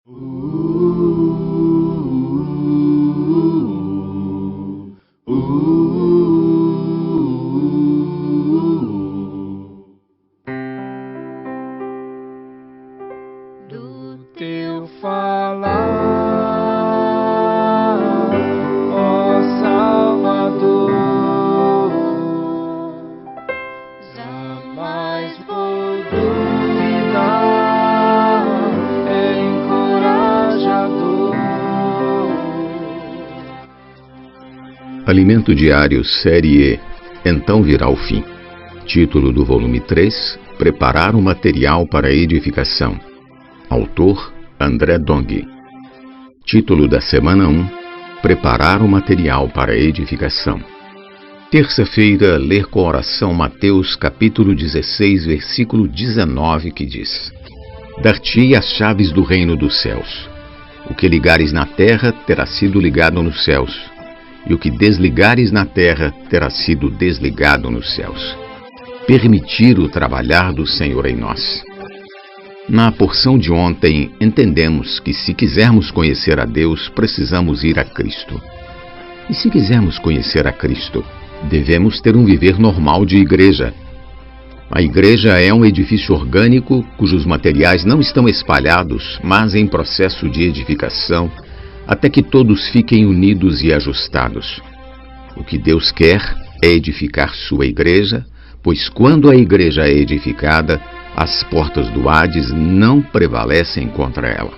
Do teu falar, ó Salvador, jamais vou duvidar, é encorajador. Alimento Diário, Série E, Então Virá o Fim. Título do volume 3, Preparar o Material para a Edificação. Autor, André Dong. Título da Semana 1, Preparar o Material para a Edificação. Terça-feira, ler com oração Mateus capítulo 16, versículo 19, que diz: Dar-te-ei as chaves do reino dos céus. O que ligares na terra terá sido ligado nos céus, e o que desligares na terra terá sido desligado nos céus. Permitir o trabalhar do Senhor em nós. Na porção de ontem, entendemos que se quisermos conhecer a Deus, precisamos ir a Cristo. E se quisermos conhecer a Cristo, devemos ter um viver normal de igreja. A igreja é um edifício orgânico cujos materiais não estão espalhados, mas em processo de edificação, até que todos fiquem unidos e ajustados. O que Deus quer é edificar sua igreja, pois quando a igreja é edificada, as portas do Hades não prevalecem contra ela.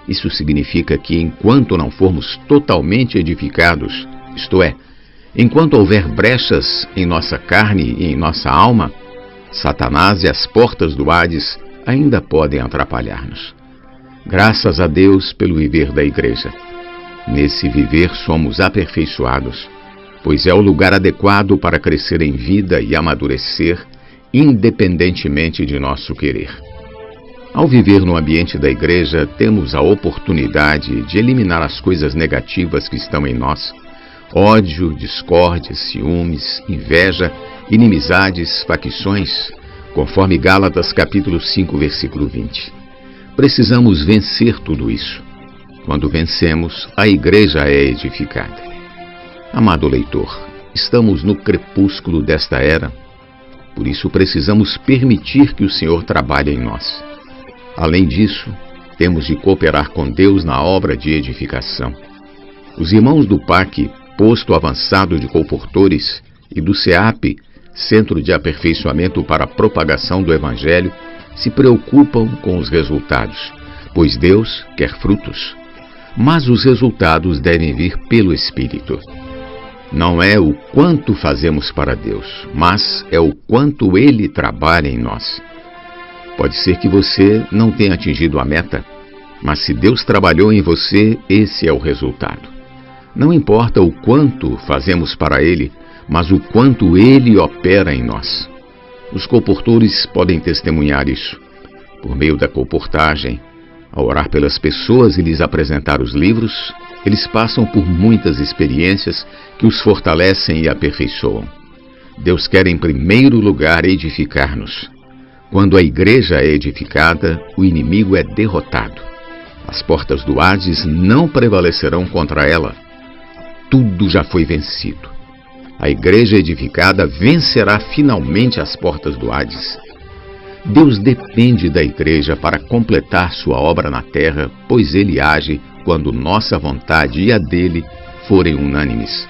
Isso significa que enquanto não formos totalmente edificados, isto é, enquanto houver brechas em nossa carne e em nossa alma, Satanás e as portas do Hades ainda podem atrapalhar-nos. Graças a Deus pelo viver da igreja. Nesse viver somos aperfeiçoados, pois é o lugar adequado para crescer em vida e amadurecer, independentemente de nosso querer. Ao viver no ambiente da igreja, temos a oportunidade de eliminar as coisas negativas que estão em nós: ódio, discórdia, ciúmes, inveja, inimizades, facções, conforme Gálatas capítulo 5, versículo 20. Precisamos vencer tudo isso. Quando vencemos, a igreja é edificada. Amado leitor, estamos no crepúsculo desta era. Por isso precisamos permitir que o Senhor trabalhe em nós. Além disso, temos de cooperar com Deus na obra de edificação. Os irmãos do PAC, Posto Avançado de Colportores, e do CEAP, Centro de Aperfeiçoamento para a Propagação do Evangelho, se preocupam com os resultados, pois Deus quer frutos. Mas os resultados devem vir pelo Espírito. Não é o quanto fazemos para Deus, mas é o quanto Ele trabalha em nós. Pode ser que você não tenha atingido a meta, mas se Deus trabalhou em você, esse é o resultado. Não importa o quanto fazemos para Ele, mas o quanto Ele opera em nós. Os colportores podem testemunhar isso. Por meio da colportagem, ao orar pelas pessoas e lhes apresentar os livros, eles passam por muitas experiências que os fortalecem e aperfeiçoam. Deus quer em primeiro lugar edificar-nos. Quando a igreja é edificada, o inimigo é derrotado. As portas do Hades não prevalecerão contra ela. Tudo já foi vencido. A igreja edificada vencerá finalmente as portas do Hades. Deus depende da igreja para completar sua obra na terra, pois Ele age quando nossa vontade e a dele forem unânimes.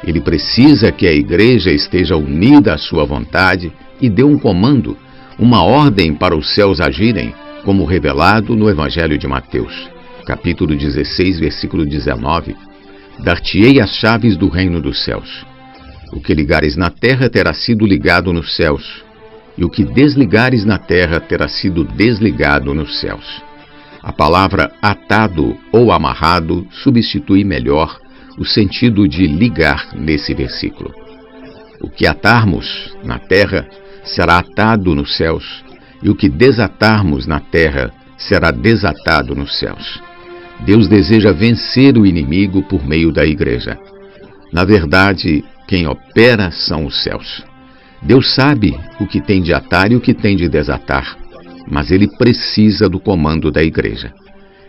Ele precisa que a igreja esteja unida à sua vontade e dê um comando, uma ordem para os céus agirem, como revelado no Evangelho de Mateus, capítulo 16, versículo 19. Dar-te-ei as chaves do reino dos céus. O que ligares na terra terá sido ligado nos céus, e o que desligares na terra terá sido desligado nos céus. A palavra atado ou amarrado substitui melhor o sentido de ligar nesse versículo. O que atarmos na terra será atado nos céus, e o que desatarmos na terra será desatado nos céus. Deus deseja vencer o inimigo por meio da igreja. Na verdade, quem opera são os céus. Deus sabe o que tem de atar e o que tem de desatar, mas Ele precisa do comando da igreja.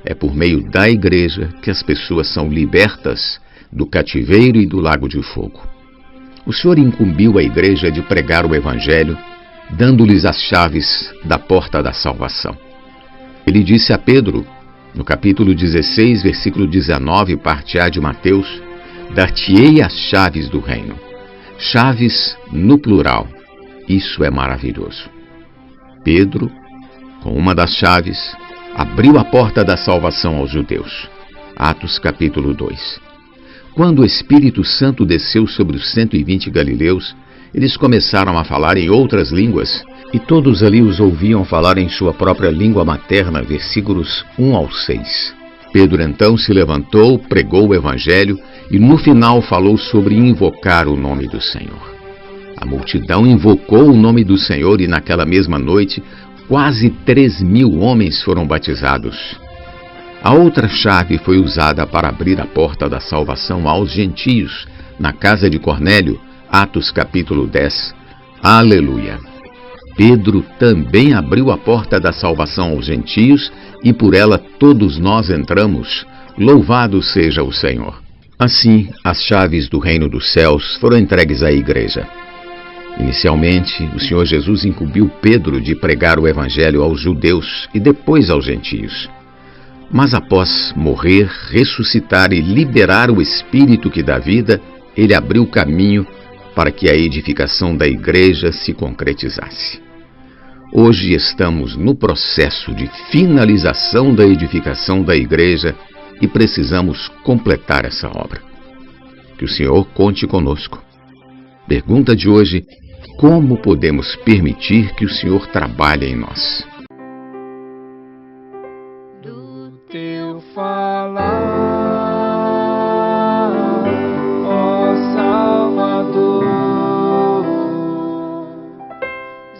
É por meio da igreja que as pessoas são libertas do cativeiro e do lago de fogo. O Senhor incumbiu a igreja de pregar o evangelho, dando-lhes as chaves da porta da salvação. Ele disse a Pedro, no capítulo 16, versículo 19, parte A de Mateus: dar-te-ei as chaves do reino. Chaves no plural. Isso é maravilhoso. Pedro, com uma das chaves, abriu a porta da salvação aos judeus. Atos capítulo 2. Quando o Espírito Santo desceu sobre os 120 galileus, eles começaram a falar em outras línguas, e todos ali os ouviam falar em sua própria língua materna, versículos 1 ao 6. Pedro então se levantou, pregou o evangelho e no final falou sobre invocar o nome do Senhor. A multidão invocou o nome do Senhor e naquela mesma noite quase 3.000 homens foram batizados. A outra chave foi usada para abrir a porta da salvação aos gentios, na casa de Cornélio, Atos capítulo 10. Aleluia! Pedro também abriu a porta da salvação aos gentios e por ela todos nós entramos. Louvado seja o Senhor! Assim, as chaves do reino dos céus foram entregues à igreja. Inicialmente, o Senhor Jesus incumbiu Pedro de pregar o evangelho aos judeus e depois aos gentios. Mas após morrer, ressuscitar e liberar o Espírito que dá vida, ele abriu caminho para que a edificação da igreja se concretizasse. Hoje estamos no processo de finalização da edificação da igreja e precisamos completar essa obra. Que o Senhor conte conosco. Pergunta de hoje: como podemos permitir que o Senhor trabalhe em nós? Do teu falar, ó Salvador,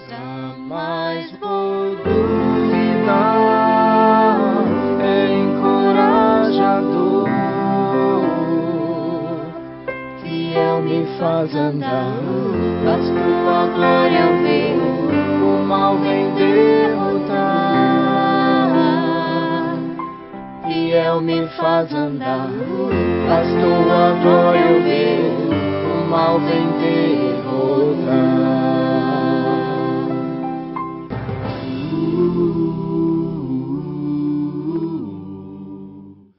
jamais vou duvidar, é encorajador, fiel me faz andar, mas tua glória vem, o mal vem derrotar. Fiel me faz andar, mas tua glória